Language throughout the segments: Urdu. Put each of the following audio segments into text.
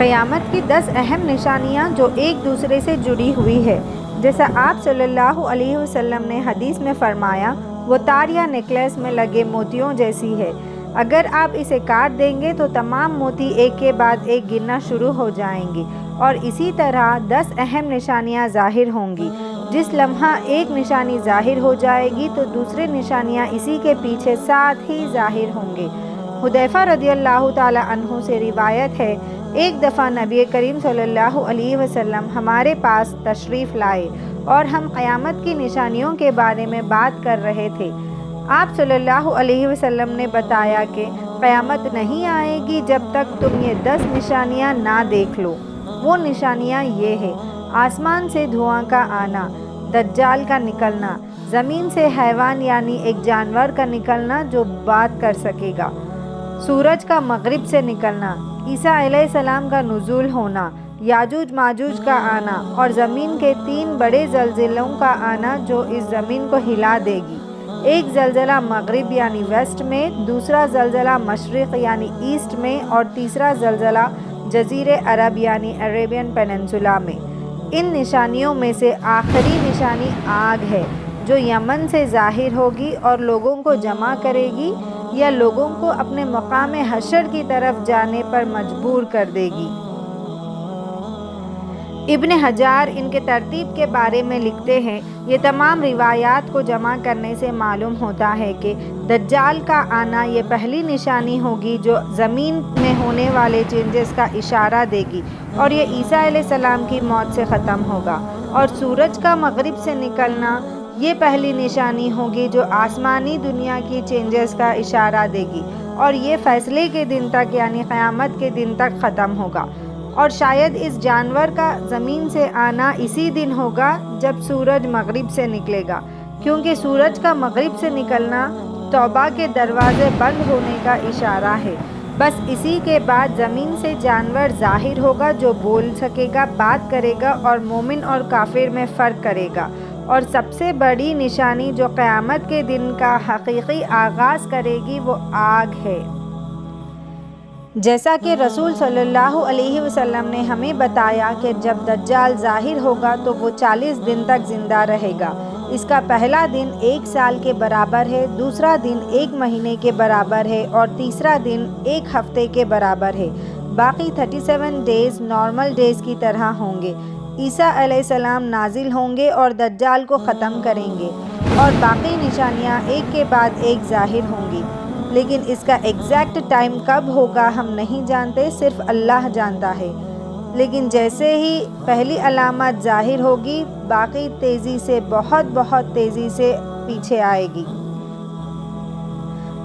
قیامت کی 10 اہم نشانیاں جو ایک دوسرے سے جڑی ہوئی ہے۔ جیسا آپ صلی اللہ علیہ وسلم نے حدیث میں فرمایا، وہ تار یا نیکلیس میں لگے موتیوں جیسی ہے۔ اگر آپ اسے کاٹ دیں گے تو تمام موتی ایک کے بعد ایک گرنا شروع ہو جائیں گی، اور اسی طرح 10 اہم نشانیاں ظاہر ہوں گی۔ جس لمحہ ایک نشانی ظاہر ہو جائے گی تو دوسرے نشانیاں اسی کے پیچھے ساتھ ہی ظاہر ہوں گے۔ حذیفہ رضی اللہ تعالی عنہ سے روایت ہے، ایک دفعہ نبی کریم صلی اللہ علیہ وسلم ہمارے پاس تشریف لائے اور ہم قیامت کی نشانیوں کے بارے میں بات کر رہے تھے۔ آپ صلی اللہ علیہ وسلم نے بتایا کہ قیامت نہیں آئے گی جب تک تم یہ 10 نشانیاں نہ دیکھ لو۔ وہ نشانیاں یہ ہیں: آسمان سے دھواں کا آنا، دجال کا نکلنا، زمین سے حیوان یعنی ایک جانور کا نکلنا جو بات کر سکے گا، سورج کا مغرب سے نکلنا، عیسیٰ علیہ السلام کا نزول ہونا، یاجوج ماجوج کا آنا، اور زمین کے 3 بڑے زلزلوں کا آنا جو اس زمین کو ہلا دے گی۔ ایک زلزلہ مغرب یعنی ویسٹ میں، دوسرا زلزلہ مشرق یعنی ایسٹ میں، اور تیسرا زلزلہ جزیرہ عرب یعنی عربین پیننسولا میں۔ ان نشانیوں میں سے آخری نشانی آگ ہے، جو یمن سے ظاہر ہوگی اور لوگوں کو جمع کرے گی یا لوگوں کو اپنے مقام حشر کی طرف جانے پر مجبور کر دے گی۔ ابن حجر ان کے ترتیب کے بارے میں لکھتے ہیں، یہ تمام روایات کو جمع کرنے سے معلوم ہوتا ہے کہ دجال کا آنا یہ پہلی نشانی ہوگی جو زمین میں ہونے والے چینجز کا اشارہ دے گی، اور یہ عیسیٰ علیہ السلام کی موت سے ختم ہوگا۔ اور سورج کا مغرب سے نکلنا یہ پہلی نشانی ہوگی جو آسمانی دنیا کی چینجز کا اشارہ دے گی، اور یہ فیصلے کے دن تک یعنی قیامت کے دن تک ختم ہوگا۔ اور شاید اس جانور کا زمین سے آنا اسی دن ہوگا جب سورج مغرب سے نکلے گا، کیونکہ سورج کا مغرب سے نکلنا توبہ کے دروازے بند ہونے کا اشارہ ہے۔ بس اسی کے بعد زمین سے جانور ظاہر ہوگا جو بول سکے گا، بات کرے گا اور مومن اور کافر میں فرق کرے گا۔ اور سب سے بڑی نشانی جو قیامت کے دن کا حقیقی آغاز کرے گی وہ آگ ہے۔ جیسا کہ رسول صلی اللہ علیہ وسلم نے ہمیں بتایا کہ جب دجال ظاہر ہوگا تو وہ 40 دن تک زندہ رہے گا۔ اس کا پہلا دن 1 سال کے برابر ہے، دوسرا دن 1 مہینے کے برابر ہے، اور تیسرا دن 1 ہفتے کے برابر ہے۔ باقی 37 ڈیز نارمل ڈیز کی طرح ہوں گے۔ عیسیٰ علیہ السلام نازل ہوں گے اور دجال کو ختم کریں گے، اور باقی نشانیاں ایک کے بعد ایک ظاہر ہوں گی، لیکن اس کا ایگزیکٹ ٹائم کب ہوگا ہم نہیں جانتے، صرف اللہ جانتا ہے۔ لیکن جیسے ہی پہلی علامت ظاہر ہوگی، باقی تیزی سے بہت تیزی سے پیچھے آئے گی۔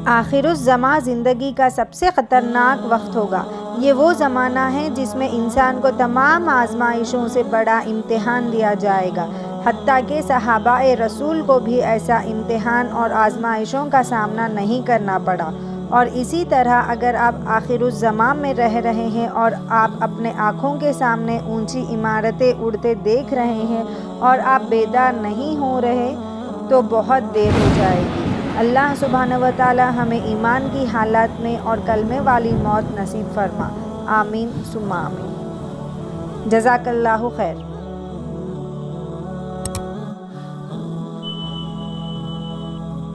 آخر الزماں زندگی کا سب سے خطرناک وقت ہوگا۔ یہ وہ زمانہ ہے جس میں انسان کو تمام آزمائشوں سے بڑا امتحان دیا جائے گا، حتیٰ کہ صحابہ رسول کو بھی ایسا امتحان اور آزمائشوں کا سامنا نہیں کرنا پڑا۔ اور اسی طرح اگر آپ آخر الزماں میں رہ رہے ہیں اور آپ اپنے آنکھوں کے سامنے اونچی عمارتیں اڑتے دیکھ رہے ہیں اور آپ بیدار نہیں ہو رہے تو بہت دیر ہو جائے گی۔ اللہ سبحانہ و تعالی ہمیں ایمان کی حالت میں اور کلمے والی موت نصیب فرما۔ آمین ثم آمین۔ جزاک اللہ خیر۔